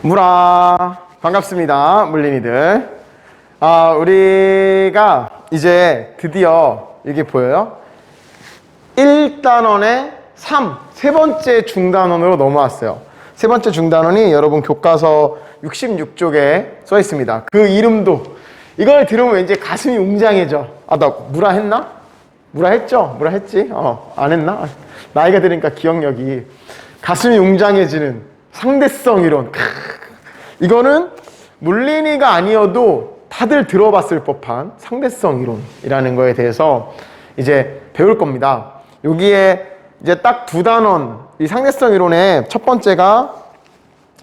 무라 반갑습니다 물린이들. 우리가 이제 드디어 이게 보여요? 1단원의 3 세 번째 중단원으로 넘어왔어요. 세 번째 중단원이 여러분 교과서 66쪽에 써 있습니다. 그 이름도 이걸 들으면 왠지 가슴이 웅장해져. 나 무라 했나? 무라 했죠? 무라 했지? 안 했나? 나이가 드니까 기억력이 가슴이 웅장해지는 상대성 이론. 이거는 물린이가 아니어도 다들 들어봤을 법한 상대성 이론이라는 거에 대해서 이제 배울 겁니다. 여기에 이제 딱 두 단원, 이 상대성 이론의 첫 번째가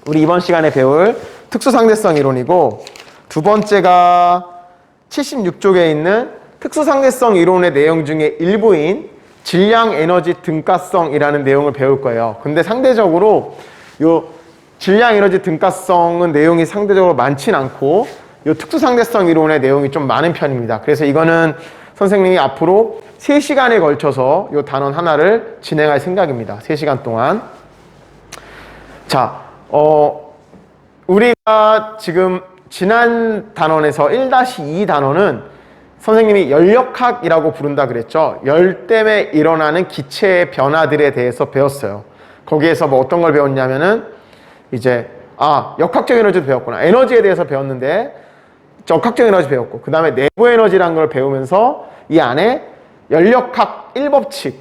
우리 이번 시간에 배울 특수상대성 이론이고, 두 번째가 76쪽에 있는 특수상대성 이론의 내용 중에 일부인 질량 에너지 등가성이라는 내용을 배울 거예요. 근데 상대적으로 요 질량 에너지 등가성은 내용이 상대적으로 많진 않고 요 특수상대성 이론의 내용이 좀 많은 편입니다. 그래서 이거는 선생님이 앞으로 3시간에 걸쳐서 요 단원 하나를 진행할 생각입니다. 3시간 동안. 자, 우리가 지금 지난 단원에서 1-2 단원은 선생님이 열역학이라고 부른다 그랬죠. 열 때문에 일어나는 기체의 변화들에 대해서 배웠어요. 거기에서 뭐 어떤 걸 배웠냐면은 이제 역학적 에너지도 배웠구나. 에너지에 대해서 배웠는데 역학적 에너지 배웠고, 그 다음에 내부 에너지라는 걸 배우면서 이 안에 열역학 1법칙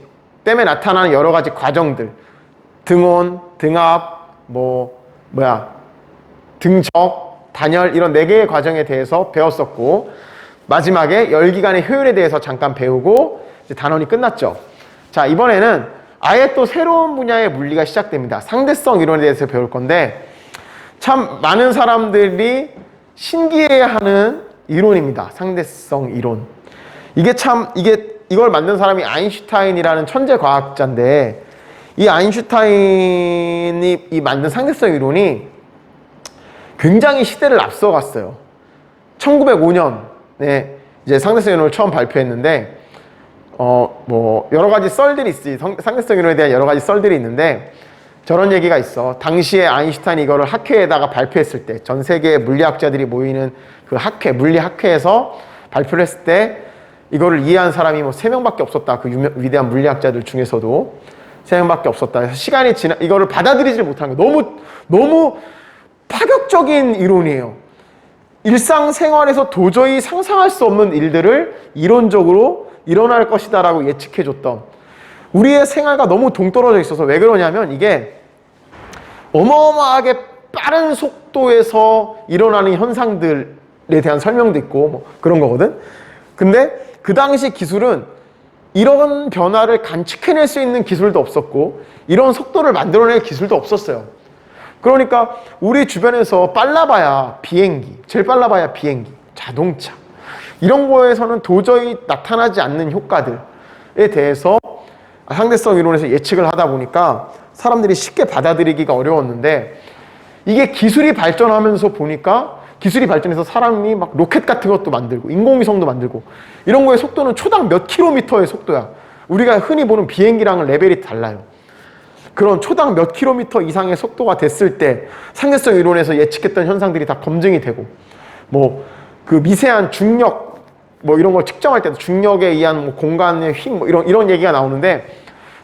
때문에 나타나는 여러 가지 과정들, 등온, 등압, 등적, 단열, 이런 4개의 과정에 대해서 배웠었고, 마지막에 열기관의 효율에 대해서 잠깐 배우고 이제 단원이 끝났죠. 자, 이번에는 아예 또 새로운 분야의 물리가 시작됩니다. 상대성 이론에 대해서 배울 건데, 참 많은 사람들이 신기해하는 이론입니다. 상대성 이론. 이걸 만든 사람이 아인슈타인이라는 천재 과학자인데, 이 아인슈타인이 만든 상대성 이론이 굉장히 시대를 앞서갔어요. 1905년에 이제 상대성 이론을 처음 발표했는데, 여러 가지 썰들이 있어요. 상대성 이론에 대한 여러 가지 썰들이 있는데, 저런 얘기가 있어. 당시에 아인슈타인이 이거를 학회에다가 발표했을 때, 전 세계의 물리학자들이 모이는 그 학회, 물리학회에서 발표를 했을 때, 이거를 이해한 사람이 3명밖에 없었다. 그 위대한 물리학자들 중에서도 3명밖에 없었다. 그래서 시간이 이거를 받아들이지 못한 거예요. 너무 파격적인 이론이에요. 일상생활에서 도저히 상상할 수 없는 일들을 이론적으로 일어날 것이다 라고 예측해줬던, 우리의 생활과 너무 동떨어져 있어서, 왜 그러냐면 이게 어마어마하게 빠른 속도에서 일어나는 현상들에 대한 설명도 있고 그런 거거든. 근데 그 당시 기술은 이런 변화를 관측해낼 수 있는 기술도 없었고, 이런 속도를 만들어낼 기술도 없었어요. 그러니까 우리 주변에서 빨라봐야 비행기, 제일 빨라봐야 비행기, 자동차, 이런 거에서는 도저히 나타나지 않는 효과들에 대해서 상대성 이론에서 예측을 하다 보니까 사람들이 쉽게 받아들이기가 어려웠는데, 이게 기술이 발전하면서 보니까, 기술이 발전해서 사람이 막 로켓 같은 것도 만들고 인공위성도 만들고, 이런 거의 속도는 초당 몇 킬로미터의 속도야. 우리가 흔히 보는 비행기랑은 레벨이 달라요. 그런 초당 몇 킬로미터 이상의 속도가 됐을 때 상대성 이론에서 예측했던 현상들이 다 검증이 되고, 그 미세한 중력 이런 걸 측정할 때도 중력에 의한 공간의 힘 이런 얘기가 나오는데,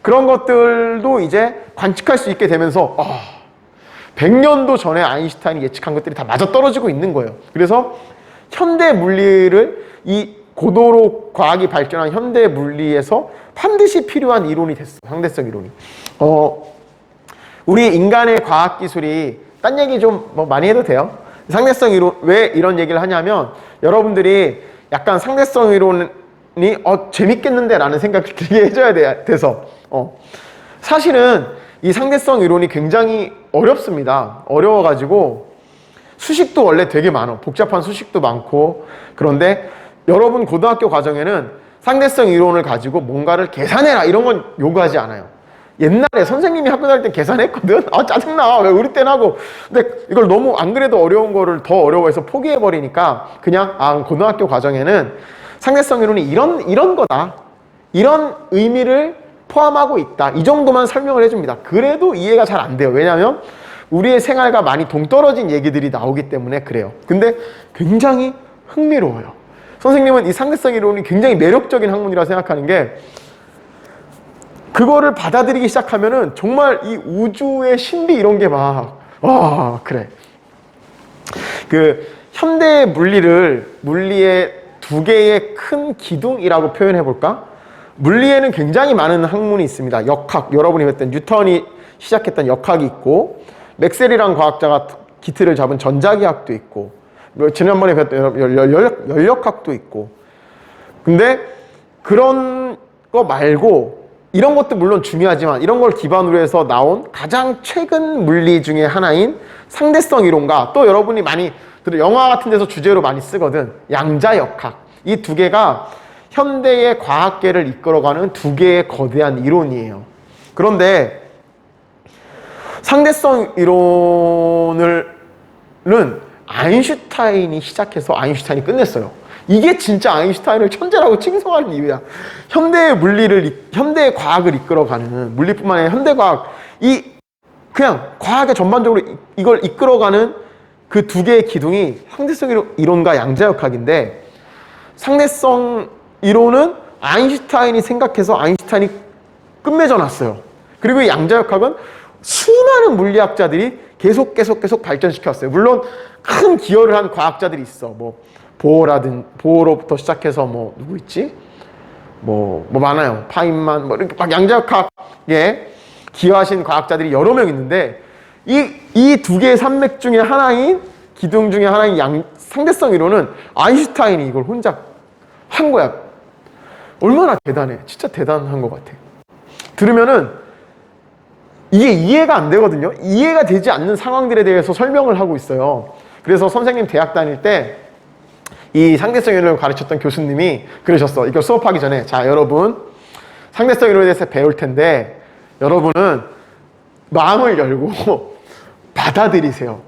그런 것들도 이제 관측할 수 있게 되면서 100년도 전에 아인슈타인이 예측한 것들이 다 맞아떨어지고 있는 거예요. 그래서 현대 물리를, 이 고도로 과학이 발전한 현대 물리에서 반드시 필요한 이론이 됐어. 상대성 이론이. 우리 인간의 과학 기술이, 딴 얘기 좀 많이 해도 돼요? 상대성 이론, 왜 이런 얘기를 하냐면, 여러분들이 약간 상대성 이론이 재밌겠는데 라는 생각을 들게 해줘야 돼서. 사실은 이 상대성 이론이 굉장히 어렵습니다. 어려워가지고 수식도 원래 되게 많아. 복잡한 수식도 많고. 그런데 여러분 고등학교 과정에는 상대성 이론을 가지고 뭔가를 계산해라 이런 건 요구하지 않아요. 옛날에 선생님이 학교 다닐 때 계산했거든. 짜증나. 왜 우리 때는 하고. 근데 이걸 너무 안 그래도 어려운 거를 더 어려워해서 포기해버리니까 그냥 고등학교 과정에는 상대성 이론이 이런 거다. 이런 의미를 포함하고 있다. 이 정도만 설명을 해줍니다. 그래도 이해가 잘 안 돼요. 왜냐하면 우리의 생활과 많이 동떨어진 얘기들이 나오기 때문에 그래요. 근데 굉장히 흥미로워요. 선생님은 이 상대성 이론이 굉장히 매력적인 학문이라 생각하는 게, 그거를 받아들이기 시작하면은 정말 이 우주의 신비 이런 게 막, 와, 그래. 그 현대 물리의 두 개의 큰 기둥이라고 표현해 볼까? 물리에는 굉장히 많은 학문이 있습니다. 역학, 여러분이 했던 뉴턴이 시작했던 역학이 있고, 맥셀이란 과학자가 기틀을 잡은 전자기학도 있고, 지난번에 배웠던 연력학도 있고. 근데 그런 거 말고 이런 것도 물론 중요하지만 이런 걸 기반으로 해서 나온 가장 최근 물리 중에 하나인 상대성 이론과, 또 여러분이 많이 영화 같은 데서 주제로 많이 쓰거든, 양자역학. 이 두 개가 현대의 과학계를 이끌어가는 두 개의 거대한 이론이에요. 그런데 상대성 이론은 아인슈타인이 시작해서 아인슈타인이 끝냈어요. 이게 진짜 아인슈타인을 천재라고 칭송하는 이유야. 현대의 과학을 이끌어가는, 물리뿐만 아니라 현대과학, 그냥 과학의 전반적으로 이걸 이끌어가는 그 두 개의 기둥이 상대성 이론과 양자역학인데, 상대성 이론은 아인슈타인이 생각해서 아인슈타인이 끝맺어 놨어요. 그리고 이 양자역학은 수많은 물리학자들이 계속 발전시켰어요. 물론 큰 기여를 한 과학자들이 있어. 뭐 보어로부터 시작해서 뭐 누구 있지? 뭐 많아요. 파인만 뭐 이렇게 막 양자역학에 기여하신 과학자들이 여러 명 있는데, 이 두 개의 산맥 중에 하나인, 기둥 중에 하나인 상대성 이론은 아인슈타인이 이걸 혼자 한 거야. 얼마나 대단해. 진짜 대단한 것 같아. 들으면은 이게 이해가 안 되거든요. 이해가 되지 않는 상황들에 대해서 설명을 하고 있어요. 그래서 선생님 대학 다닐 때 이 상대성 이론을 가르쳤던 교수님이 그러셨어. 이걸 수업하기 전에, 자, 여러분 상대성 이론에 대해서 배울 텐데 여러분은 마음을 열고 받아들이세요.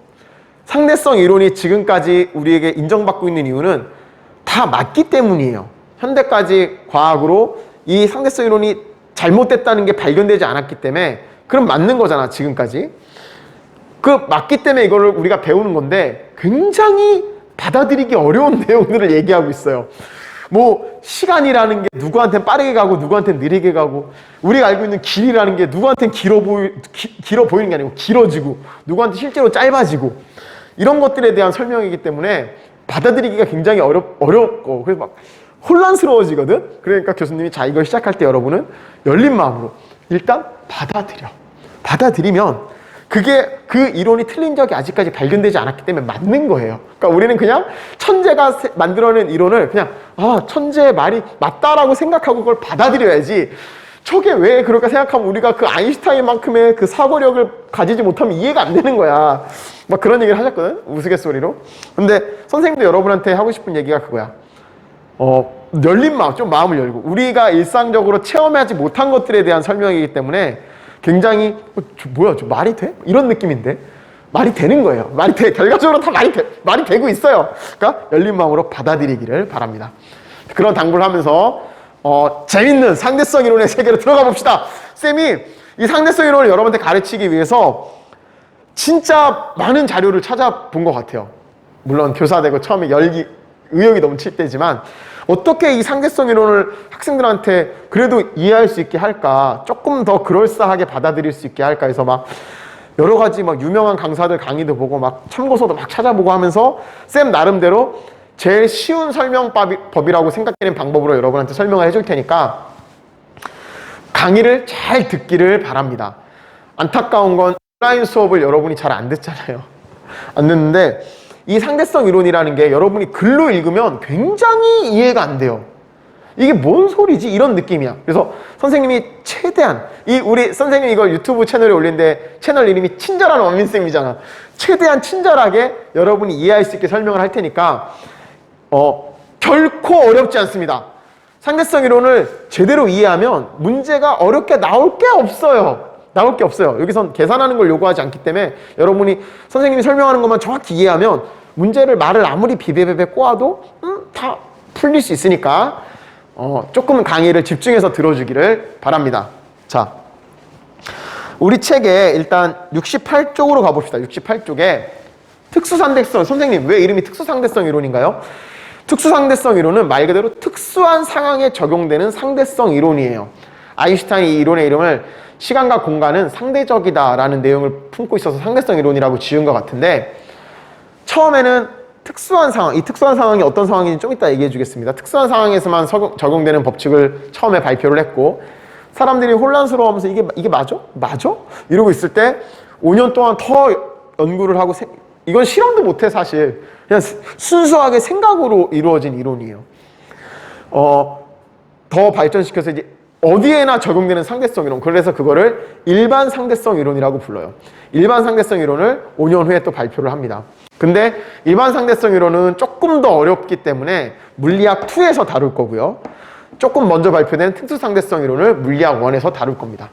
상대성 이론이 지금까지 우리에게 인정받고 있는 이유는 다 맞기 때문이에요. 현대까지 과학으로 이 상대성 이론이 잘못됐다는 게 발견되지 않았기 때문에, 그럼 맞는 거잖아, 지금까지. 그 맞기 때문에 이거를 우리가 배우는 건데, 굉장히 받아들이기 어려운 내용들을 얘기하고 있어요. 뭐 시간이라는 게 누구한테는 빠르게 가고 누구한테는 느리게 가고, 우리가 알고 있는 길이라는 게 누구한테는 길어 보이는 게 아니고 길어지고, 누구한테 실제로 짧아지고, 이런 것들에 대한 설명이기 때문에 받아들이기가 굉장히 어렵고, 그래서 막 혼란스러워지거든. 그러니까 교수님이, 자, 이걸 시작할 때 여러분은 열린 마음으로 일단 받아들이면 그게, 그 이론이 틀린 적이 아직까지 발견되지 않았기 때문에 맞는 거예요. 그러니까 우리는 그냥 천재가 만들어낸 이론을 그냥, 천재의 말이 맞다라고 생각하고 그걸 받아들여야지, 저게 왜 그럴까 생각하면 우리가 그 아인슈타인만큼의 그 사고력을 가지지 못하면 이해가 안 되는 거야. 막 그런 얘기를 하셨거든, 우스갯소리로. 근데 선생님도 여러분한테 하고 싶은 얘기가 그거야. 열린 마음, 좀 마음을 열고, 우리가 일상적으로 체험하지 못한 것들에 대한 설명이기 때문에 굉장히 저 말이 돼? 이런 느낌인데 말이 되는 거예요. 결과적으로 다 말이 되고 있어요. 그러니까 열린 마음으로 받아들이기를 바랍니다. 그런 당부를 하면서 재밌는 상대성 이론의 세계로 들어가 봅시다. 쌤이 이 상대성 이론을 여러분한테 가르치기 위해서 진짜 많은 자료를 찾아본 것 같아요. 물론 교사 되고 처음에 의욕이 넘칠 때지만, 어떻게 이 상대성 이론을 학생들한테 그래도 이해할 수 있게 할까, 조금 더 그럴싸하게 받아들일 수 있게 할까 해서 막 여러 가지 막 유명한 강사들 강의도 보고 막 참고서도 막 찾아보고 하면서 쌤 나름대로 제일 쉬운 설명법이라고 생각되는 방법으로 여러분한테 설명을 해줄 테니까 강의를 잘 듣기를 바랍니다. 안타까운 건 온라인 수업을 여러분이 잘 안 듣잖아요. 안 듣는데, 이 상대성 이론이라는 게 여러분이 글로 읽으면 굉장히 이해가 안 돼요. 이게 뭔 소리지? 이런 느낌이야. 그래서 선생님이 최대한, 우리 선생님이 이걸 유튜브 채널에 올리는데 채널 이름이 친절한 원민쌤이잖아. 최대한 친절하게 여러분이 이해할 수 있게 설명을 할 테니까 결코 어렵지 않습니다. 상대성 이론을 제대로 이해하면 문제가 어렵게 나올 게 없어요. 여기선 계산하는 걸 요구하지 않기 때문에 여러분이 선생님이 설명하는 것만 정확히 이해하면 말을 아무리 비베베베 꼬아도 다 풀릴 수 있으니까 조금은 강의를 집중해서 들어주기를 바랍니다. 자, 우리 책에 일단 68쪽으로 가봅시다. 68쪽에 특수상대성, 선생님 왜 이름이 특수상대성 이론인가요? 특수상대성 이론은 말 그대로 특수한 상황에 적용되는 상대성 이론이에요. 아인슈타인이 이 이론의 이름을 시간과 공간은 상대적이다라는 내용을 품고 있어서 상대성 이론이라고 지은 것 같은데, 처음에는 특수한 상황, 이 특수한 상황이 어떤 상황인지 좀 이따 얘기해 주겠습니다. 특수한 상황에서만 적용되는 법칙을 처음에 발표를 했고, 사람들이 혼란스러워하면서 이게 맞아? 맞아? 이러고 있을 때 5년 동안 더 연구를 하고, 이건 실험도 못해 사실. 그냥 순수하게 생각으로 이루어진 이론이에요. 더 발전시켜서 이제 어디에나 적용되는 상대성 이론, 그래서 그거를 일반 상대성 이론이라고 불러요. 일반 상대성 이론을 5년 후에 또 발표를 합니다. 근데 일반 상대성 이론은 조금 더 어렵기 때문에 물리학 2에서 다룰 거고요. 조금 먼저 발표된 특수상대성 이론을 물리학 1에서 다룰 겁니다.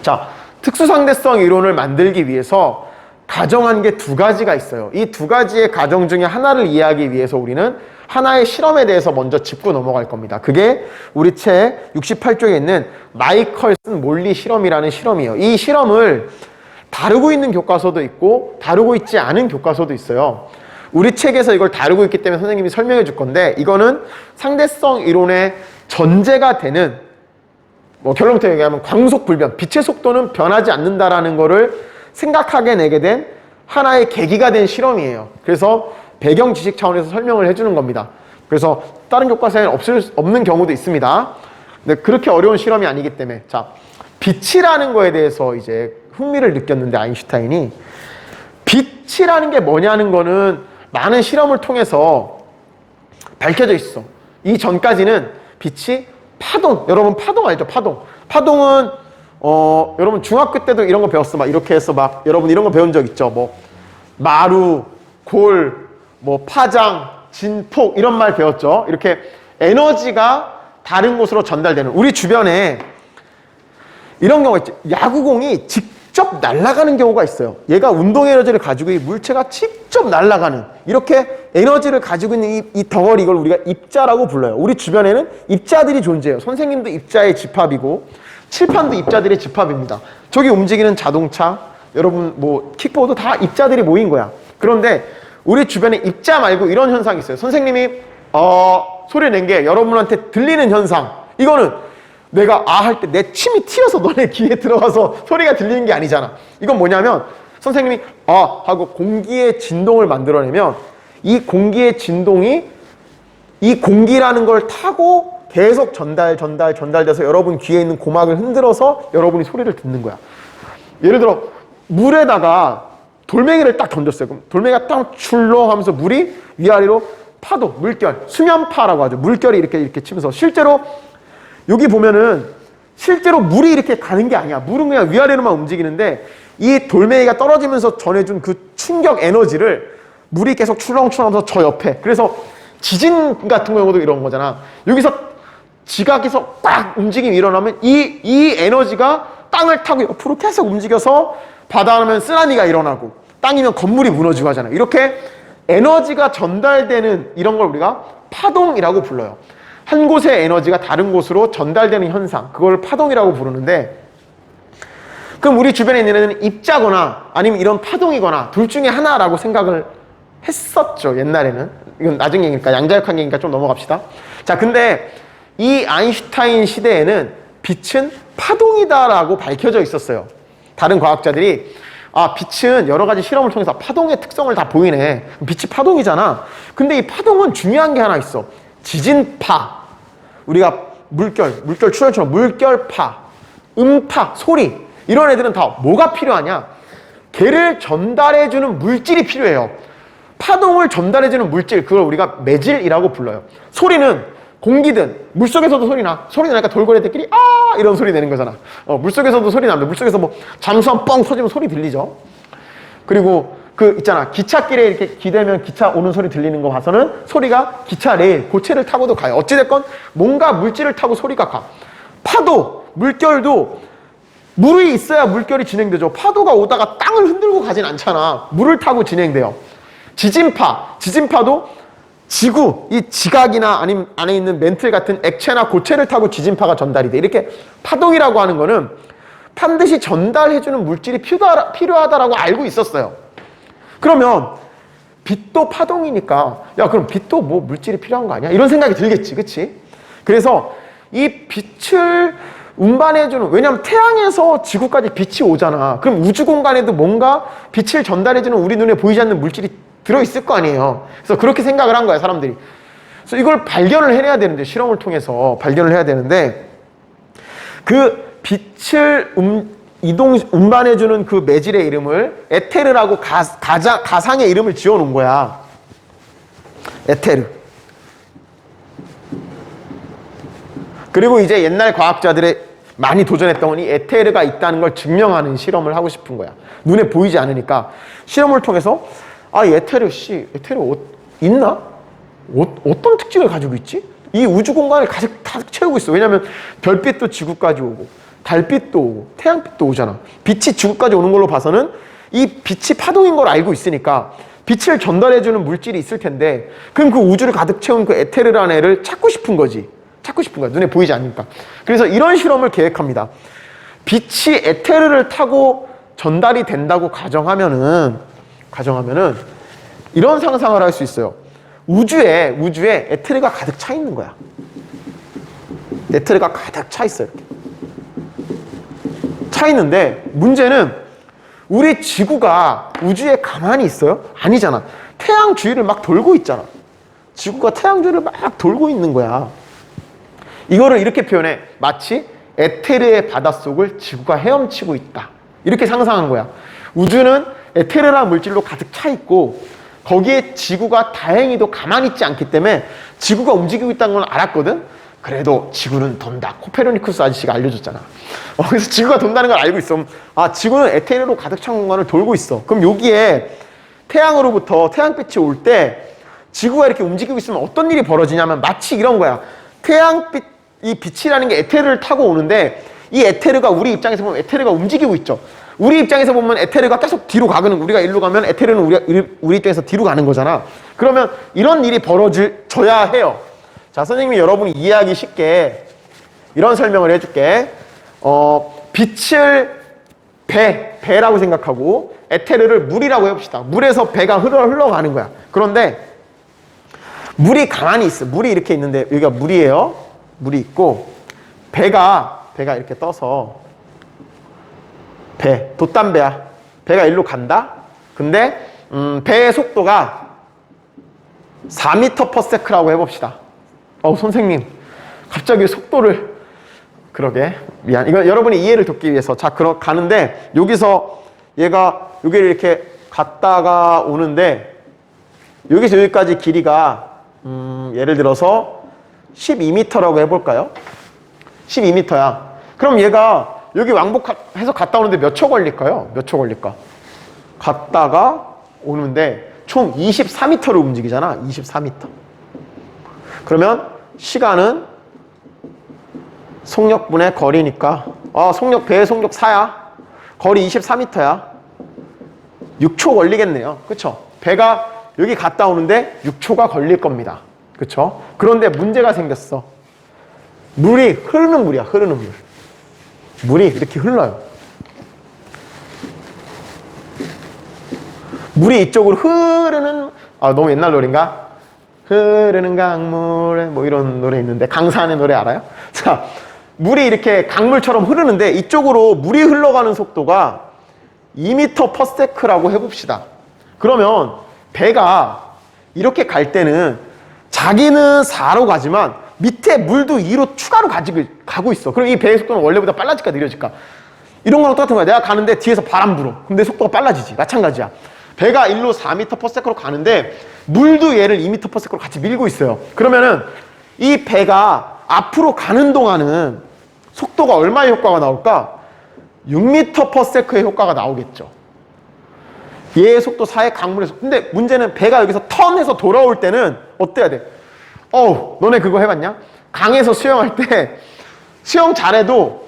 자, 특수상대성 이론을 만들기 위해서 가정한 게 두 가지가 있어요. 이 두 가지의 가정 중에 하나를 이해하기 위해서 우리는 하나의 실험에 대해서 먼저 짚고 넘어갈 겁니다. 그게 우리 책 68쪽에 있는 마이컬슨 몰리 실험이라는 실험이에요. 이 실험을 다루고 있는 교과서도 있고 다루고 있지 않은 교과서도 있어요. 우리 책에서 이걸 다루고 있기 때문에 선생님이 설명해 줄 건데, 이거는 상대성 이론의 전제가 되는, 결론부터 얘기하면 광속불변, 빛의 속도는 변하지 않는다라는 거를 생각하게 내게 된 하나의 계기가 된 실험이에요. 그래서 배경 지식 차원에서 설명을 해주는 겁니다. 그래서 다른 교과서에는 없는 경우도 있습니다. 근데 그렇게 어려운 실험이 아니기 때문에. 자, 빛이라는 거에 대해서 이제 흥미를 느꼈는데, 아인슈타인이 빛이라는 게 뭐냐는 거는 많은 실험을 통해서 밝혀져 있어. 이 전까지는 빛이 파동, 여러분 파동 알죠? 파동은 여러분 중학교 때도 이런 거 배웠어. 막 이렇게 해서 막 여러분 이런 거 배운 적 있죠? 뭐 마루, 골, 뭐 파장, 진폭 이런 말 배웠죠? 이렇게 에너지가 다른 곳으로 전달되는, 우리 주변에 이런 경우가 있죠. 야구공이 직접 날아가는 경우가 있어요. 얘가 운동 에너지를 가지고 이 물체가 직접 날아가는, 이렇게 에너지를 가지고 있는 이 덩어리, 이걸 우리가 입자라고 불러요. 우리 주변에는 입자들이 존재해요. 선생님도 입자의 집합이고 칠판도 입자들의 집합입니다. 저기 움직이는 자동차, 여러분 뭐 킥보드 다 입자들이 모인 거야. 그런데 우리 주변에 입자 말고 이런 현상이 있어요. 선생님이 소리 낸 게 여러분한테 들리는 현상, 이거는 내가 할 때 내 침이 튀어서 너네 귀에 들어가서 소리가 들리는 게 아니잖아. 이건 뭐냐면 선생님이 하고 공기의 진동을 만들어내면 이 공기의 진동이 이 공기라는 걸 타고 계속 전달돼서 여러분 귀에 있는 고막을 흔들어서 여러분이 소리를 듣는 거야. 예를 들어 물에다가 돌멩이를 딱 던졌어요. 그럼 돌멩이가 딱 출렁하면서 물이 위아래로 파도, 물결, 수면파라고 하죠. 물결이 이렇게 치면서, 실제로 여기 보면은 실제로 물이 이렇게 가는 게 아니야. 물은 그냥 위아래로만 움직이는데 이 돌멩이가 떨어지면서 전해준 그 충격 에너지를 물이 계속 출렁출렁하면서 저 옆에, 그래서 지진 같은 경우도 이런 거잖아. 여기서 지각에서 꽉 움직임이 일어나면 이 에너지가 땅을 타고 옆으로 계속 움직여서 바다하면 쓰나미가 일어나고 땅이면 건물이 무너지고 하잖아요. 이렇게 에너지가 전달되는 이런 걸 우리가 파동이라고 불러요. 한 곳의 에너지가 다른 곳으로 전달되는 현상, 그걸 파동이라고 부르는데, 그럼 우리 주변에 있는 애는 입자거나 아니면 이런 파동이거나 둘 중에 하나라고 생각을 했었죠, 옛날에는. 이건 나중 얘기니까, 양자역학 얘기니까 좀 넘어갑시다. 자, 근데 이 아인슈타인 시대에는 빛은 파동이다라고 밝혀져 있었어요. 다른 과학자들이 빛은 여러 가지 실험을 통해서 파동의 특성을 다 보이네. 빛이 파동이잖아. 근데 이 파동은 중요한 게 하나 있어. 지진파, 우리가 물결 출혈처럼 물결파, 음파, 소리, 이런 애들은 다 뭐가 필요하냐? 걔를 전달해주는 물질이 필요해요. 파동을 전달해주는 물질, 그걸 우리가 매질이라고 불러요. 소리는 공기든 물속에서도 소리 나. 소리 나니까 돌고래들끼리 이런 소리 내는 거잖아. 물속에서도 소리 납니다. 물속에서 뭐 잠수함 뻥 터지면 소리 들리죠. 그리고 그 있잖아, 기찻길에 이렇게 기대면 기차 오는 소리 들리는 거 봐서는 소리가 기차 레일, 고체를 타고도 가요. 어찌됐건 뭔가 물질을 타고 소리가 가. 파도, 물결도 물이 있어야 물결이 진행되죠. 파도가 오다가 땅을 흔들고 가진 않잖아. 물을 타고 진행돼요. 지진파도 지구, 이 지각이나 아니면 안에 있는 멘틀 같은 액체나 고체를 타고 지진파가 전달이 돼. 이렇게 파동이라고 하는 거는 반드시 전달해주는 물질이 필요하다라고 알고 있었어요. 그러면 빛도 파동이니까 야 그럼 빛도 뭐 물질이 필요한 거 아니야? 이런 생각이 들겠지, 그치? 그래서 이 빛을 운반해주는, 왜냐면 태양에서 지구까지 빛이 오잖아. 그럼 우주 공간에도 뭔가 빛을 전달해주는 우리 눈에 보이지 않는 물질이 들어있을 거 아니에요. 그래서 그렇게 생각을 한 거야, 사람들이. 그래서 이걸 발견을 해내야 되는데, 실험을 통해서 발견을 해야 되는데, 그 빛을 운반해주는 그 매질의 이름을 에테르라고 가상의 이름을 지어 놓은 거야. 에테르. 그리고 이제 옛날 과학자들의 많이 도전했던 이 에테르가 있다는 걸 증명하는 실험을 하고 싶은 거야. 눈에 보이지 않으니까 실험을 통해서 이 에테르 있나? 어떤 특징을 가지고 있지? 이 우주 공간을 가득 채우고 있어. 왜냐하면 별빛도 지구까지 오고 달빛도 오고 태양빛도 오잖아. 빛이 지구까지 오는 걸로 봐서는 이 빛이 파동인 걸 알고 있으니까 빛을 전달해주는 물질이 있을 텐데, 그럼 그 우주를 가득 채운 그 에테르라는 애를 찾고 싶은 거지. 찾고 싶은 거야. 눈에 보이지 않으니까. 그래서 이런 실험을 계획합니다. 빛이 에테르를 타고 전달이 된다고 가정하면은 이런 상상을 할 수 있어요. 우주에 에테르가 가득 차 있는 거야. 에테르가 가득 차 있어요. 이렇게. 차 있는데 문제는 우리 지구가 우주에 가만히 있어요? 아니잖아. 태양 주위를 막 돌고 있잖아. 지구가 태양 주위를 막 돌고 있는 거야. 이거를 이렇게 표현해. 마치 에테르의 바닷속을 지구가 헤엄치고 있다. 이렇게 상상한 거야. 우주는 에테르라는 물질로 가득 차 있고 거기에 지구가 다행히도 가만히 있지 않기 때문에 지구가 움직이고 있다는 건 알았거든. 그래도 지구는 돈다. 코페르니쿠스 아저씨가 알려줬잖아. 그래서 지구가 돈다는 걸 알고 있어. 지구는 에테르로 가득 찬 공간을 돌고 있어. 그럼 여기에 태양으로부터 태양빛이 올 때 지구가 이렇게 움직이고 있으면 어떤 일이 벌어지냐면 마치 이런 거야. 이 빛이라는 게 에테르를 타고 오는데 이 에테르가 우리 입장에서 보면 에테르가 움직이고 있죠. 우리 입장에서 보면 에테르가 계속 뒤로 가는, 우리가 일로 가면 에테르는 우리 입장에서 뒤로 가는 거잖아. 그러면 이런 일이 벌어져야 해요. 자, 선생님이 여러분이 이해하기 쉽게 이런 설명을 해줄게. 빛을 배라고 생각하고 에테르를 물이라고 해봅시다. 물에서 배가 흘러가는 거야. 그런데 물이 가만히 있어. 물이 이렇게 있는데 여기가 물이에요. 물이 있고 배가 이렇게 떠서 돛담배야. 배가 일로 간다. 근데 배의 속도가 4m/s라고 해봅시다. 선생님 갑자기 속도를, 그러게 미안. 이거 여러분이 이해를 돕기 위해서. 자, 가는데 여기서 얘가 여기를 이렇게 갔다가 오는데 여기서 여기까지 길이가 예를 들어서 12m라고 해볼까요? 12m야. 그럼 얘가 여기 왕복해서 갔다 오는데 몇 초 걸릴까요? 몇 초 걸릴까? 갔다가 오는데 총 24m로 움직이잖아. 24m. 그러면 시간은 속력분의 거리니까 배의 속력 4야. 거리 24m야. 6초 걸리겠네요. 그쵸? 배가 여기 갔다 오는데 6초가 걸릴 겁니다. 그쵸? 그런데 문제가 생겼어. 물이 흐르는 물이야. 흐르는 물. 물이 이렇게 흘러요. 물이 이쪽으로 흐르는, 너무 옛날 노래인가? 흐르는 강물에 뭐 이런 노래 있는데, 강산의 노래 알아요? 자, 물이 이렇게 강물처럼 흐르는데 이쪽으로 물이 흘러가는 속도가 2m/s라고 해봅시다. 그러면 배가 이렇게 갈 때는 자기는 4로 가지만 밑에 물도 2로 추가로 가고 있어. 그럼 이 배의 속도는 원래보다 빨라질까 느려질까? 이런 거랑 똑같은 거야. 내가 가는데 뒤에서 바람 불어. 그럼 내 속도가 빨라지지. 마찬가지야. 배가 1로 4m/s로 가는데 물도 얘를 2m/s로 같이 밀고 있어요. 그러면은 이 배가 앞으로 가는 동안은 속도가 얼마의 효과가 나올까? 6m/s의 효과가 나오겠죠. 얘의 속도 4의 강물의 속도. 근데 문제는 배가 여기서 턴해서 돌아올 때는 어때야 돼? 너네 그거 해봤냐? 강에서 수영할 때 수영 잘해도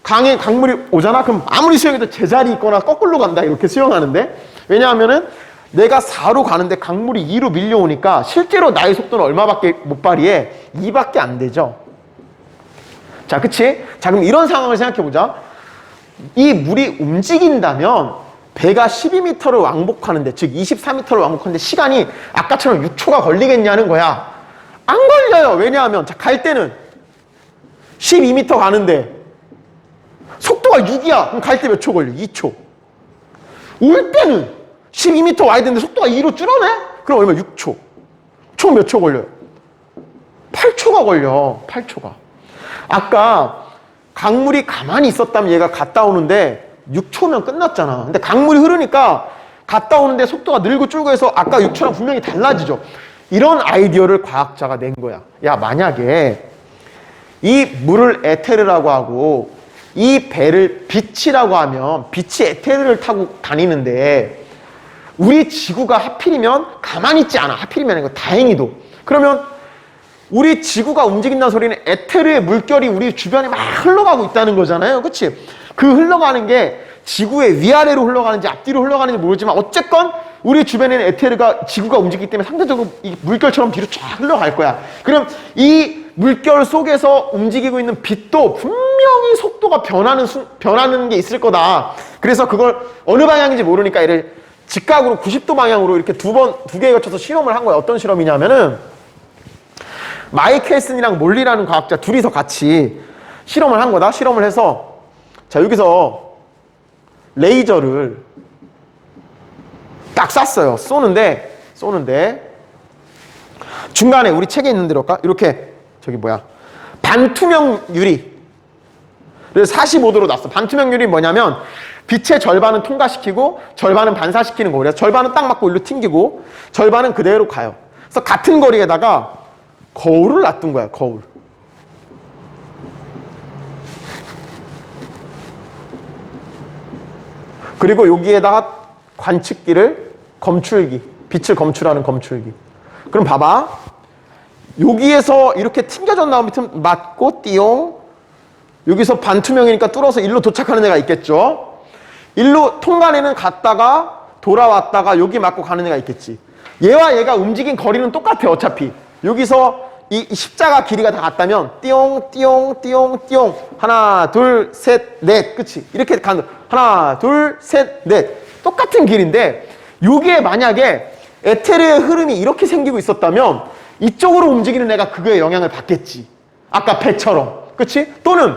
강에 강물이 오잖아? 그럼 아무리 수영해도 제자리 있거나 거꾸로 간다. 이렇게 수영하는데. 왜냐하면은 내가 4로 가는데 강물이 2로 밀려오니까 실제로 나의 속도는 얼마밖에 못 발휘해? 2밖에 안 되죠. 자, 그치? 자, 그럼 이런 상황을 생각해보자. 이 물이 움직인다면 배가 12m를 왕복하는데, 즉 24m를 왕복하는데 시간이 아까처럼 6초가 걸리겠냐는 거야. 안 걸려요. 왜냐하면 자, 갈 때는 12m 가는데 속도가 6이야. 그럼 갈 때 몇 초 걸려? 2초. 올 때는 12m 와야 되는데 속도가 2로 줄어내? 그럼 얼마? 6초. 총 몇 초 걸려요? 8초가 걸려. 8초가. 아까 강물이 가만히 있었다면 얘가 갔다 오는데 6초면 끝났잖아. 근데 강물이 흐르니까 갔다 오는데 속도가 늘고 줄고 해서 아까 6초랑 분명히 달라지죠. 이런 아이디어를 과학자가 낸 거야. 야, 만약에 이 물을 에테르라고 하고 이 배를 빛이라고 하면 빛이 에테르를 타고 다니는데 우리 지구가 하필이면 가만히 있지 않아. 하필이면 이거 다행히도. 그러면 우리 지구가 움직인다는 소리는 에테르의 물결이 우리 주변에 막 흘러가고 있다는 거잖아요. 그치? 그 흘러가는 게 지구의 위아래로 흘러가는지 앞뒤로 흘러가는지 모르지만 어쨌건 우리 주변에는 에테르가 지구가 움직이기 때문에 상대적으로 이 물결처럼 뒤로 쫙 흘러갈 거야. 그럼 이 물결 속에서 움직이고 있는 빛도 분명히 속도가 변하는 게 있을 거다. 그래서 그걸 어느 방향인지 모르니까 얘를 직각으로 90도 방향으로 이렇게 두 개에 걸쳐서 실험을 한 거야. 어떤 실험이냐면은 마이켈슨이랑 몰리라는 과학자 둘이서 같이 실험을 한 거다. 실험을 해서 자, 여기서 레이저를 딱 쐈어요. 쏘는데 중간에 우리 책에 있는 대로 이렇게 반투명 유리. 그래서 45도로 놨어. 반투명 유리 뭐냐면 빛의 절반은 통과시키고 절반은 반사시키는 거고, 그래서 절반은 딱 맞고 일로 튕기고 절반은 그대로 가요. 그래서 같은 거리에다가 거울을 놔둔 거야. 거울. 그리고 여기에다가 관측기를 검출기, 빛을 검출하는 검출기. 그럼 봐봐. 여기에서 이렇게 튕겨졌나 하면 맞고 띠용. 여기서 반투명이니까 뚫어서 일로 도착하는 애가 있겠죠. 일로 통관에는 갔다가 돌아왔다가 여기 맞고 가는 애가 있겠지. 얘와 얘가 움직인 거리는 똑같아. 어차피 여기서 이 십자가 길이가 다 같다면 띠용 띠용 띠용 띠용 하나 둘 셋 넷 그치? 이렇게 가는 하나 둘 셋 넷 똑같은 길인데 여기에 만약에 에테르의 흐름이 이렇게 생기고 있었다면 이쪽으로 움직이는 애가 그거에 영향을 받겠지. 아까 배처럼. 그치? 또는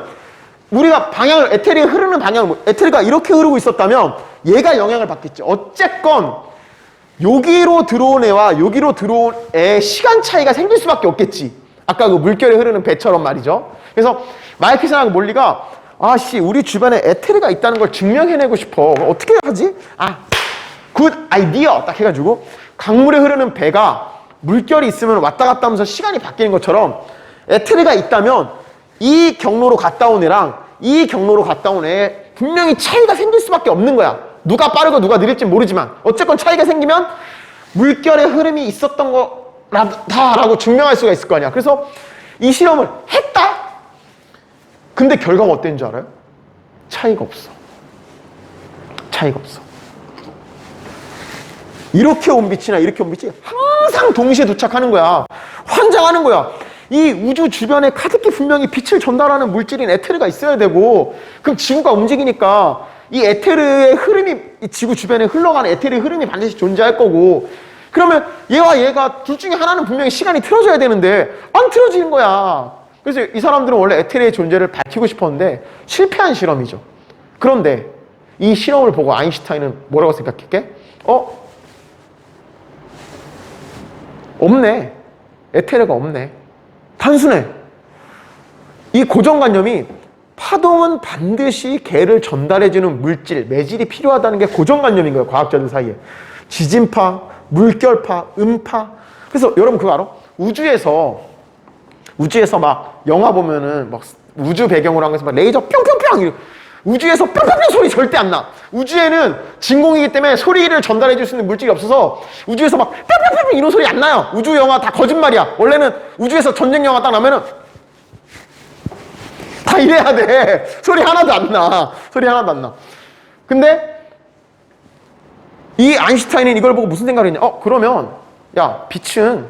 우리가 방향을 에테르의 흐르는 방향을 에테르가 이렇게 흐르고 있었다면 얘가 영향을 받겠지. 어쨌건 여기로 들어온 애와 여기로 들어온 애의 시간 차이가 생길 수밖에 없겠지. 아까 그 물결에 흐르는 배처럼 말이죠. 그래서 마이클슨하고 몰리가 아씨 우리 주변에 에테르가 있다는 걸 증명해내고 싶어. 어떻게 하지? 굿 아이디어 딱 해가지고 강물에 흐르는 배가 물결이 있으면 왔다 갔다 하면서 시간이 바뀌는 것처럼 에테르가 있다면 이 경로로 갔다 온 애랑 이 경로로 갔다 온 애 분명히 차이가 생길 수밖에 없는 거야. 누가 빠르고 누가 느릴지 모르지만 어쨌건 차이가 생기면 물결의 흐름이 있었던 거라고 증명할 수가 있을 거 아니야. 그래서 이 실험을 했다? 근데 결과가 어땠는 줄 알아요? 차이가 없어. 차이가 없어. 이렇게 온 빛이나 이렇게 온 빛이 항상 동시에 도착하는 거야. 환장하는 거야. 이 우주 주변에 가득히 분명히 빛을 전달하는 물질인 에테르가 있어야 되고 그럼 지구가 움직이니까 이 에테르의 흐름이 이 지구 주변에 흘러가는 에테르의 흐름이 반드시 존재할 거고 그러면 얘와 얘가 둘 중에 하나는 분명히 시간이 틀어져야 되는데 안 틀어지는 거야. 그래서 이 사람들은 원래 에테르의 존재를 밝히고 싶었는데 실패한 실험이죠. 그런데 이 실험을 보고 아인슈타인은 뭐라고 생각했게? 없네. 에테르가 없네. 단순해. 이 고정관념이 파동은 반드시 개를 전달해주는 물질, 매질이 필요하다는 게 고정관념인 거예요. 과학자들 사이에. 지진파, 물결파, 음파. 그래서 여러분 그거 알아? 우주에서 막 영화 보면은 막 우주 배경으로 한 거에서 막 레이저 뿅뿅뿅 이렇게 우주에서 뿅뿅뿅 소리 절대 안 나. 우주에는 진공이기 때문에 소리를 전달해 줄 수 있는 물질이 없어서 우주에서 막 뿅뿅뿅 이런 소리 안 나요. 우주 영화 다 거짓말이야. 원래는 우주에서 전쟁 영화 딱 나면은 다 이래야 돼. 소리 하나도 안 나. 소리 하나도 안 나. 근데 이 아인슈타인은 이걸 보고 무슨 생각을 했냐. 그러면 야 빛은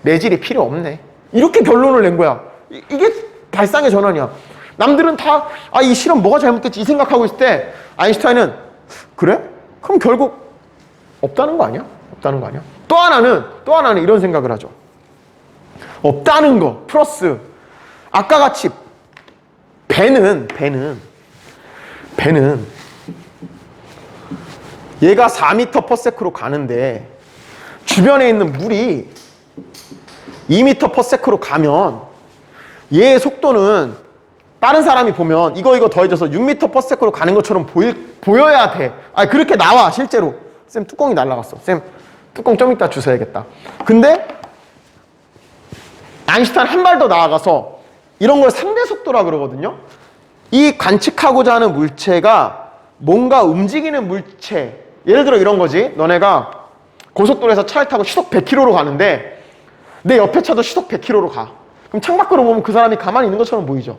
매질이 필요 없네. 이렇게 결론을 낸 거야. 이게 발상의 전환이야. 남들은 다 이 실험 뭐가 잘못됐지 이 생각하고 있을 때 아인슈타인은 그래? 그럼 결국 없다는 거 아니야? 없다는 거 아니야? 또 하나는 이런 생각을 하죠. 없다는 거 플러스 아까 같이 배는 얘가 4m/s로 가는데 주변에 있는 물이 2m/s로 가면 얘의 속도는 다른 사람이 보면 이거 더해져서 6m/s로 가는 것처럼 보여야 돼. 그렇게 나와 실제로. 쌤 뚜껑이 날라갔어. 쌤 뚜껑 좀 이따 주셔야겠다. 근데 아인슈타인 한 발 더 나아가서 이런 걸 상대 속도라 그러거든요. 이 관측하고자 하는 물체가 뭔가 움직이는 물체, 예를 들어 이런 거지. 너네가 고속도로에서 차를 타고 시속 100km로 가는데 내 옆에 차도 시속 100km로 가. 그럼 창밖으로 보면 그 사람이 가만히 있는 것처럼 보이죠.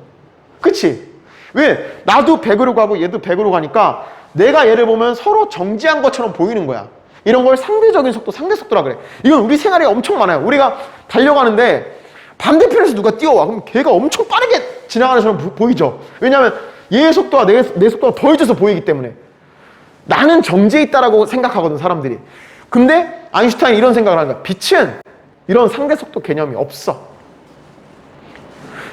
그치? 왜? 나도 100으로 가고 얘도 100으로 가니까 내가 얘를 보면 서로 정지한 것처럼 보이는 거야. 이런 걸 상대적인 속도, 상대 속도라 그래. 이건 우리 생활에 엄청 많아요. 우리가 달려가는데 반대편에서 누가 뛰어와. 그럼 걔가 엄청 빠르게 지나가는 것처럼 보이죠. 왜냐하면 얘의 속도와 내 속도가 더해져서 보이기 때문에. 나는 정지해 있다라고 생각하거든, 사람들이. 근데 아인슈타인이 이런 생각을 하는 거야. 빛은 이런 상대 속도 개념이 없어.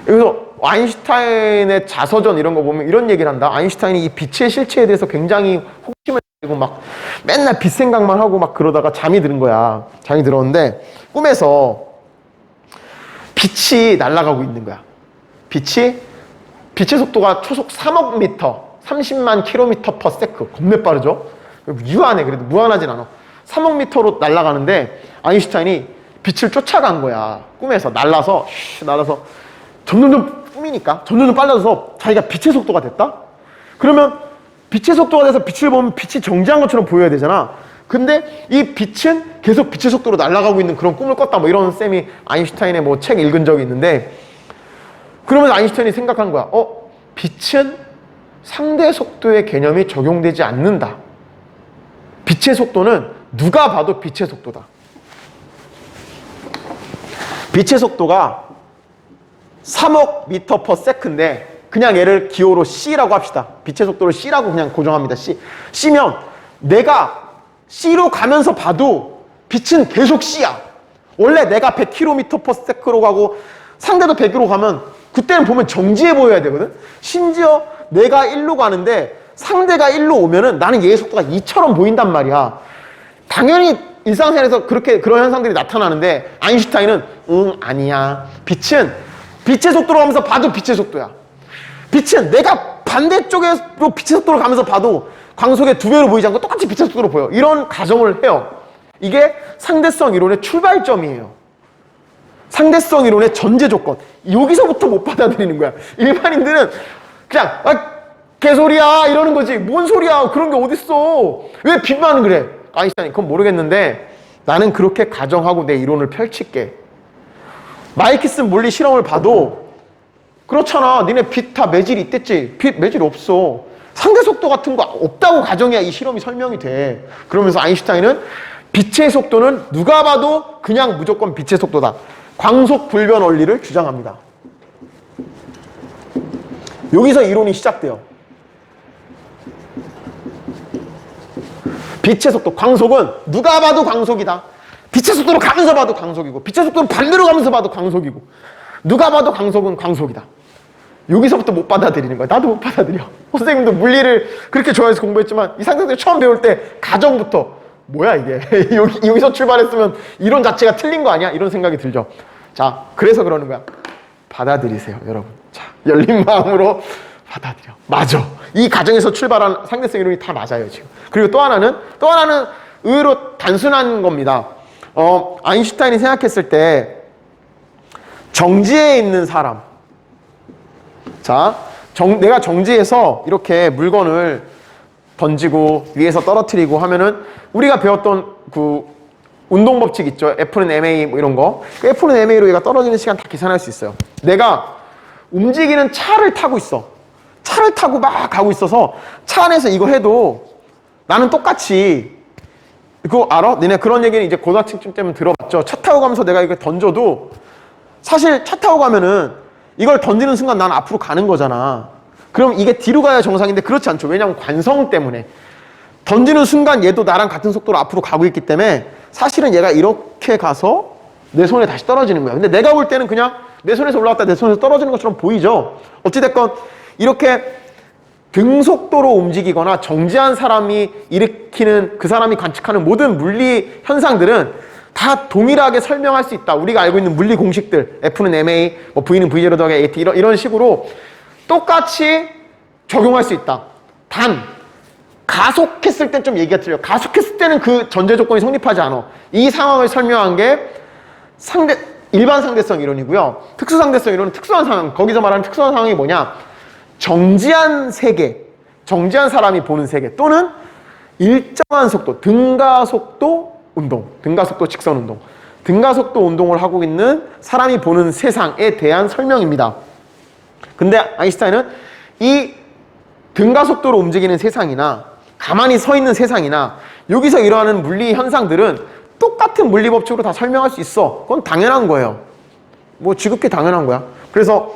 그래서 아인슈타인의 자서전 이런 거 보면 이런 얘기를 한다. 아인슈타인이 이 빛의 실체에 대해서 굉장히 호기심을 가지고 막 맨날 빛 생각만 하고 막 그러다가 잠이 드는 거야. 잠이 들었는데 꿈에서 빛이 날아가고 있는 거야. 빛의 속도가 초속 3억 미터, 30만 km/s. 겁내 빠르죠? 유한해. 그래도 무한하진 않아. 3억 미터로 날아가는데 아인슈타인이 빛을 쫓아간 거야. 꿈에서 날아서 점점점 꿈이니까 점점점 빨라져서 자기가 빛의 속도가 됐다? 그러면 빛의 속도가 돼서 빛을 보면 빛이 정지한 것처럼 보여야 되잖아. 근데 이 빛은 계속 빛의 속도로 날아가고 있는 그런 꿈을 꿨다. 뭐 이런 쌤이 아인슈타인의 뭐 책 읽은 적이 있는데, 그러면서 아인슈타인이 생각한 거야. 빛은 상대 속도의 개념이 적용되지 않는다. 빛의 속도는 누가 봐도 빛의 속도다. 빛의 속도가 3억 m/s인데 그냥 얘를 기호로 C라고 합시다. 빛의 속도를 C라고 그냥 고정합니다. C면 내가 C로 가면서 봐도 빛은 계속 C야. 원래 내가 100km/s로 가고 상대도 100km 가면 그때는 보면 정지해 보여야 되거든. 심지어 내가 1로 가는데 상대가 1로 오면은 나는 얘의 속도가 2처럼 보인단 말이야. 당연히 일상생활에서 그런 현상들이 나타나는데 아인슈타인은 아니야. 빛은 빛의 속도로 가면서 봐도 빛의 속도야. 빛은 내가 반대쪽으로 빛의 속도로 가면서 봐도 광속의 2배로 보이지 않고 똑같이 빛의 속도로 보여. 이런 가정을 해요. 이게 상대성 이론의 출발점이에요. 상대성 이론의 전제 조건. 여기서부터 못 받아들이는 거야. 일반인들은 그냥 개소리야 이러는 거지. 뭔 소리야. 그런 게 어딨어. 왜 빛만 그래. 아인슈타인 그건 모르겠는데 나는 그렇게 가정하고 내 이론을 펼칠게. 마이키슨 물리 실험을 봐도 그렇잖아. 니네 빛 다 매질이 있댔지. 빛 매질 없어. 상대 속도 같은 거 없다고 가정해야 이 실험이 설명이 돼. 그러면서 아인슈타인은 빛의 속도는 누가 봐도 그냥 무조건 빛의 속도다. 광속 불변 원리를 주장합니다. 여기서 이론이 시작돼요. 빛의 속도, 광속은 누가 봐도 광속이다. 빛의 속도로 가면서 봐도 광속이고 빛의 속도로 반대로 가면서 봐도 광속이고 누가 봐도 광속은 광속이다. 여기서부터 못 받아들이는 거야. 나도 못 받아들여. 선생님도 물리를 그렇게 좋아해서 공부했지만 이 상태에서 처음 배울 때 가정부터 뭐야 이게 여기서 출발했으면 이론 자체가 틀린 거 아니야? 이런 생각이 들죠. 자, 그래서 그러는 거야. 받아들이세요, 여러분. 자, 열린 마음으로 받아들여. 맞아. 이 가정에서 출발한 상대성 이론이 다 맞아요, 지금. 그리고 또 하나는 의외로 단순한 겁니다. 아인슈타인이 생각했을 때 정지에 있는 사람. 자, 내가 정지해서 이렇게 물건을 던지고 위에서 떨어뜨리고 하면은 우리가 배웠던 그 운동 법칙 있죠. F는 ma 뭐 이런 거. F는 ma로 얘가 떨어지는 시간 다 계산할 수 있어요. 내가 움직이는 차를 타고 있어. 차를 타고 막 가고 있어서 차 안에서 이거 해도 나는 똑같이 그거 알아? 니네 그런 얘기는 이제 고등학생쯤 때문에 들어봤죠. 차 타고 가면서 내가 이거 던져도 사실 차 타고 가면은 이걸 던지는 순간 난 앞으로 가는 거잖아. 그럼 이게 뒤로 가야 정상인데 그렇지 않죠. 왜냐하면 관성 때문에. 던지는 순간 얘도 나랑 같은 속도로 앞으로 가고 있기 때문에 사실은 얘가 이렇게 가서 내 손에 다시 떨어지는 거야. 근데 내가 볼 때는 그냥 내 손에서 올라갔다 내 손에서 떨어지는 것처럼 보이죠. 어찌됐건 이렇게 등속도로 움직이거나 정지한 사람이 일으키는, 그 사람이 관측하는 모든 물리 현상들은 다 동일하게 설명할 수 있다. 우리가 알고 있는 물리 공식들, F는 ma, 뭐 V는 V0 더하기 AT 이런 식으로 똑같이 적용할 수 있다. 단 가속했을 땐 좀 얘기가 틀려. 가속했을 때는 그 전제 조건이 성립하지 않아. 이 상황을 설명한 게 일반 상대성 이론이고요. 특수 상대성 이론은 특수한 상황, 거기서 말하는 특수한 상황이 뭐냐? 정지한 세계, 정지한 사람이 보는 세계 또는 일정한 속도, 등가속도 운동, 등가속도 직선 운동, 등가속도 운동을 하고 있는 사람이 보는 세상에 대한 설명입니다. 근데 아인슈타인은 이 등가속도로 움직이는 세상이나 가만히 서 있는 세상이나 여기서 일어나는 물리 현상들은 똑같은 물리 법칙으로 다 설명할 수 있어. 그건 당연한 거예요. 뭐 지극히 당연한 거야. 그래서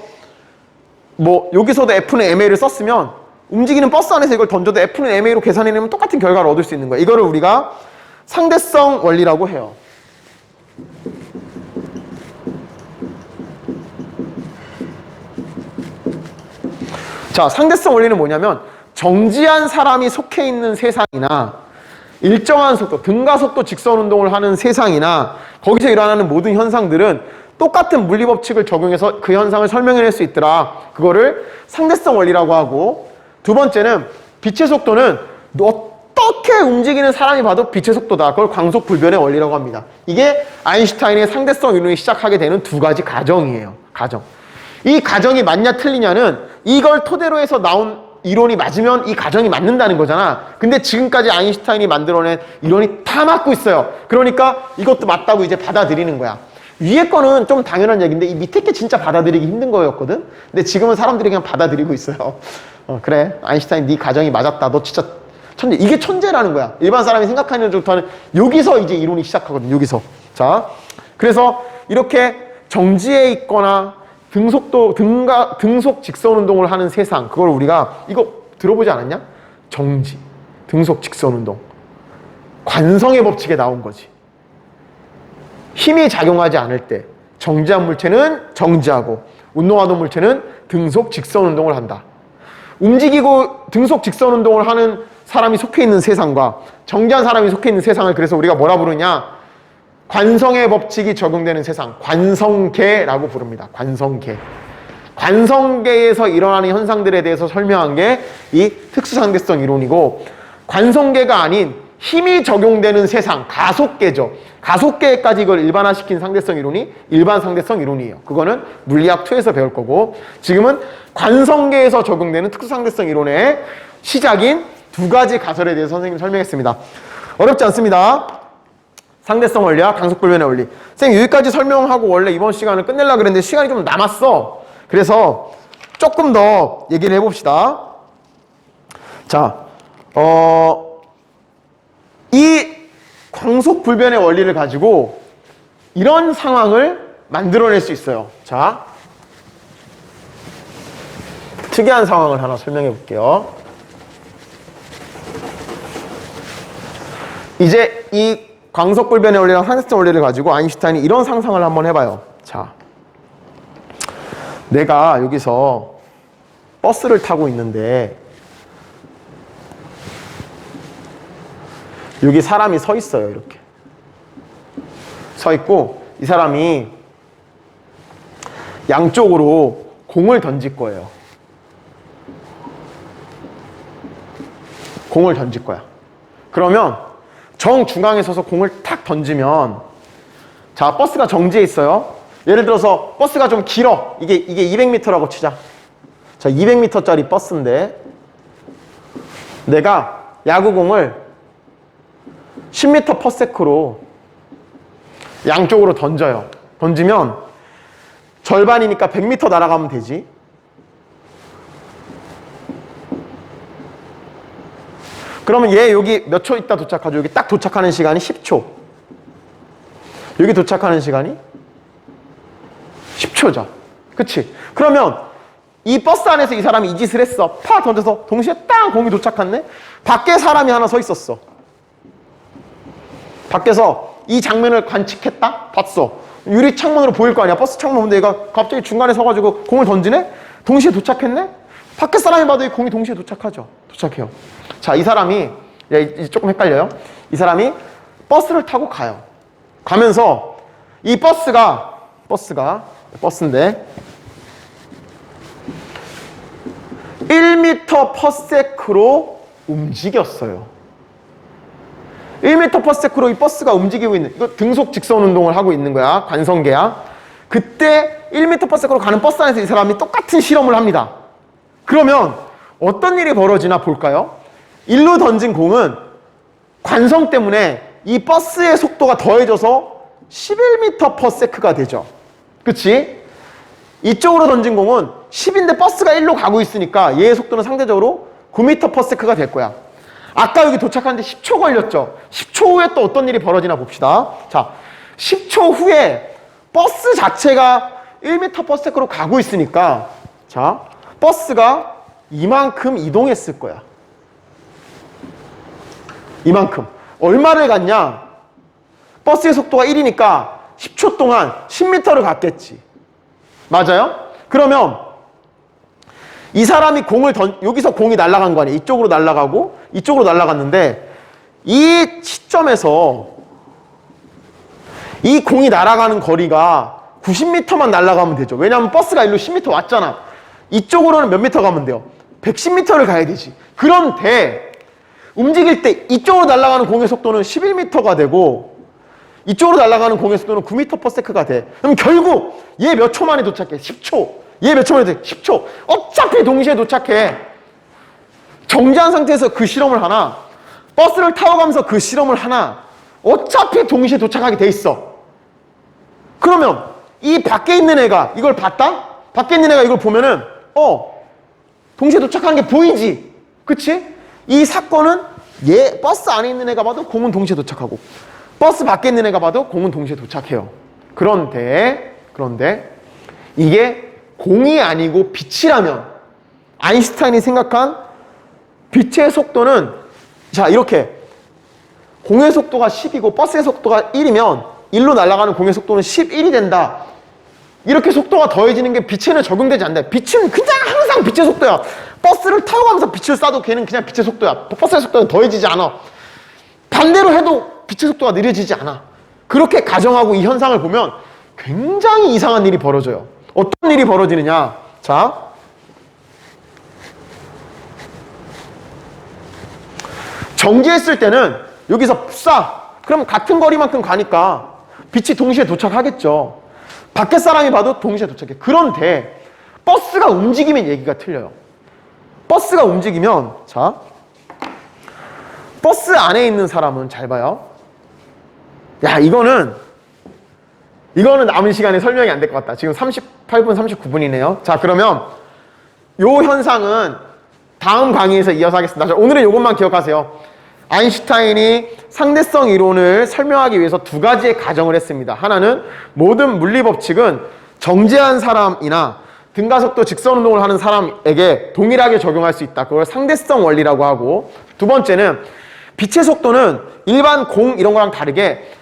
뭐 여기서도 F는 ma를 썼으면 움직이는 버스 안에서 이걸 던져도 F는 ma로 계산해내면 똑같은 결과를 얻을 수 있는 거야. 이거를 우리가 상대성 원리라고 해요. 자, 상대성 원리는 뭐냐면 정지한 사람이 속해 있는 세상이나 일정한 속도, 등가속도 직선 운동을 하는 세상이나 거기서 일어나는 모든 현상들은 똑같은 물리 법칙을 적용해서 그 현상을 설명해낼 수 있더라. 그거를 상대성 원리라고 하고, 두 번째는 빛의 속도는 어떻게 움직이는 사람이 봐도 빛의 속도다. 그걸 광속 불변의 원리라고 합니다. 이게 아인슈타인의 상대성 이론이 시작하게 되는 두 가지 가정이에요. 가정. 이 가정이 맞냐 틀리냐는 이걸 토대로 해서 나온 이론이 맞으면 이 가정이 맞는다는 거잖아. 근데 지금까지 아인슈타인이 만들어낸 이론이 다 맞고 있어요. 그러니까 이것도 맞다고 이제 받아들이는 거야. 위에 거는 좀 당연한 얘기인데 이 밑에 게 진짜 받아들이기 힘든 거였거든. 근데 지금은 사람들이 그냥 받아들이고 있어요. 그래, 아인슈타인 네 가정이 맞았다. 너 진짜 천재. 이게 천재라는 거야. 일반 사람이 생각하는 것부터는 여기서 이제 이론이 시작하거든. 여기서. 자, 그래서 이렇게 정지해 있거나 등속 직선 운동을 하는 세상, 그걸 우리가 이거 들어보지 않았냐? 정지, 등속 직선 운동, 관성의 법칙에 나온 거지. 힘이 작용하지 않을 때 정지한 물체는 정지하고 운동하던 물체는 등속 직선 운동을 한다. 움직이고 등속 직선 운동을 하는 사람이 속해 있는 세상과 정지한 사람이 속해 있는 세상을 그래서 우리가 뭐라 부르냐? 관성의 법칙이 적용되는 세상, 관성계라고 부릅니다. 관성계. 관성계에서 일어나는 현상들에 대해서 설명한 게 이 특수상대성 이론이고, 관성계가 아닌 힘이 적용되는 세상, 가속계죠. 가속계까지 이걸 일반화시킨 상대성 이론이 일반 상대성 이론이에요. 그거는 물리학 2에서 배울 거고, 지금은 관성계에서 적용되는 특수상대성 이론의 시작인 두 가지 가설에 대해서 선생님이 설명했습니다. 어렵지 않습니다. 상대성 원리와 강속불변의 원리. 선생님 여기까지 설명하고 원래 이번 시간을 끝내려고 그랬는데 시간이 좀 남았어. 그래서 조금 더 얘기를 해봅시다. 자, 이 광속불변의 원리를 가지고 이런 상황을 만들어낼 수 있어요. 자, 특이한 상황을 하나 설명해 볼게요. 이제 이 광속불변의 원리랑 상대성 원리를 가지고 아인슈타인이 이런 상상을 한번 해봐요. 자, 내가 여기서 버스를 타고 있는데 여기 사람이 서 있어요. 이렇게 서 있고 이 사람이 양쪽으로 공을 던질 거예요. 공을 던질 거야. 그러면 정중앙에 서서 공을 탁 던지면, 자, 버스가 정지해 있어요. 예를 들어서 버스가 좀 길어. 이게 200m라고 치자. 자, 200m짜리 버스인데 내가 야구공을 10m/s로 양쪽으로 던져요. 던지면 절반이니까 100m 날아가면 되지. 그러면 얘 여기 몇 초 있다 도착하죠? 여기 딱 도착하는 시간이 10초. 여기 도착하는 시간이 10초죠. 그치? 그러면 이 버스 안에서 이 사람이 이 짓을 했어. 파 던져서 동시에 땅 공이 도착했네? 밖에 사람이 하나 서 있었어. 밖에서 이 장면을 관측했다? 봤어. 유리 창문으로 보일 거 아니야. 버스 창문 보는데 얘가 갑자기 중간에 서가지고 공을 던지네? 동시에 도착했네? 밖에 사람이 봐도 이 공이 동시에 도착하죠. 도착해요. 자, 이 사람이 이제 조금 헷갈려요. 이 사람이 버스를 타고 가요. 가면서 이 버스인데 1m/s로 움직였어요. 1m/s로 이 버스가 움직이고 있는, 이거 등속 직선 운동을 하고 있는 거야. 관성계야. 그때 1m/s로 가는 버스 안에서 이 사람이 똑같은 실험을 합니다. 그러면 어떤 일이 벌어지나 볼까요? 일로 던진 공은 관성 때문에 이 버스의 속도가 더해져서 11m/s가 되죠. 그치? 이쪽으로 던진 공은 10인데 버스가 1로 가고 있으니까 얘의 속도는 상대적으로 9m/s가 될 거야. 아까 여기 도착하는데 10초 걸렸죠. 10초 후에 또 어떤 일이 벌어지나 봅시다. 자, 10초 후에 버스 자체가 1m/s로 가고 있으니까, 자, 버스가 이만큼 이동했을 거야. 이만큼. 얼마를 갔냐? 버스의 속도가 1이니까 10초 동안 10m를 갔겠지. 맞아요? 그러면 이 사람이 여기서 공이 날아간 거 아니에요? 이쪽으로 날아가고 이쪽으로 날아갔는데 이 시점에서 이 공이 날아가는 거리가 90m만 날아가면 되죠. 왜냐하면 버스가 일로 10m 왔잖아. 이쪽으로는 몇 미터 가면 돼요? 110m를 가야 되지. 그런데 움직일 때 이쪽으로 날아가는 공의 속도는 11m가 되고 이쪽으로 날아가는 공의 속도는 9m/s가 돼. 그럼 결국 얘 몇 초 만에 도착해? 10초. 얘 몇 초 만에 도착해? 10초. 어차피 동시에 도착해. 정지한 상태에서 그 실험을 하나, 버스를 타고 가면서 그 실험을 하나, 어차피 동시에 도착하게 돼 있어. 그러면 이 밖에 있는 애가 이걸 봤다? 밖에 있는 애가 이걸 보면은 동시에 도착하는 게 보이지? 그치? 이 사건은 버스 안에 있는 애가 봐도 공은 동시에 도착하고 버스 밖에 있는 애가 봐도 공은 동시에 도착해요. 그런데 이게 공이 아니고 빛이라면 아인슈타인이 생각한 빛의 속도는, 자, 이렇게 공의 속도가 10이고 버스의 속도가 1이면 1로 날아가는 공의 속도는 11이 된다. 이렇게 속도가 더해지는 게 빛에는 적용되지 않는다. 빛은 그냥 항상 빛의 속도야. 버스를 타고 가면서 빛을 쏴도 걔는 그냥 빛의 속도야. 버스의 속도는 더해지지 않아. 반대로 해도 빛의 속도가 느려지지 않아. 그렇게 가정하고 이 현상을 보면 굉장히 이상한 일이 벌어져요. 어떤 일이 벌어지느냐. 자, 정지했을 때는 여기서 쏴. 그럼 같은 거리만큼 가니까 빛이 동시에 도착하겠죠. 밖에 사람이 봐도 동시에 도착해. 그런데 버스가 움직이면 얘기가 틀려요. 버스가 움직이면, 자, 버스 안에 있는 사람은 잘 봐요. 야, 이거는 남은 시간에 설명이 안 될 것 같다. 지금 38분 39분이네요. 자, 그러면 요 현상은 다음 강의에서 이어서 하겠습니다. 자, 오늘은 이것만 기억하세요. 아인슈타인이 상대성 이론을 설명하기 위해서 두 가지의 가정을 했습니다. 하나는 모든 물리법칙은 정지한 사람이나 등가속도 직선운동을 하는 사람에게 동일하게 적용할 수 있다. 그걸 상대성 원리라고 하고, 두 번째는 빛의 속도는 일반 공 이런 거랑 다르게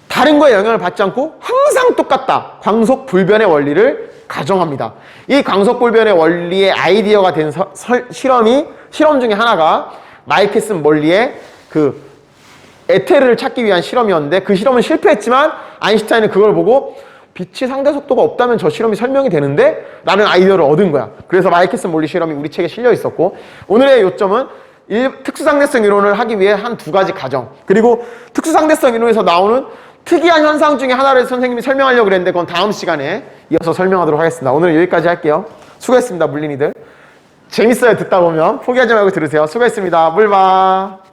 다른 거에 영향을 받지 않고 항상 똑같다. 광속불변의 원리를 가정합니다. 이 광속불변의 원리의 아이디어가 된 실험 중에 하나가 마이케슨 몰리의 그 에테르를 찾기 위한 실험이었는데, 그 실험은 실패했지만 아인슈타인은 그걸 보고 빛이 상대 속도가 없다면 저 실험이 설명이 되는데? 라는 아이디어를 얻은 거야. 그래서 마이케슨 몰리 실험이 우리 책에 실려 있었고, 오늘의 요점은 특수상대성 이론을 하기 위해 한 두 가지 가정, 그리고 특수상대성 이론에서 나오는 특이한 현상 중에 하나를 선생님이 설명하려고 그랬는데 그건 다음 시간에 이어서 설명하도록 하겠습니다. 오늘은 여기까지 할게요. 수고했습니다, 물린이들. 재밌어요. 듣다 보면 포기하지 말고 들으세요. 수고했습니다. 물봐.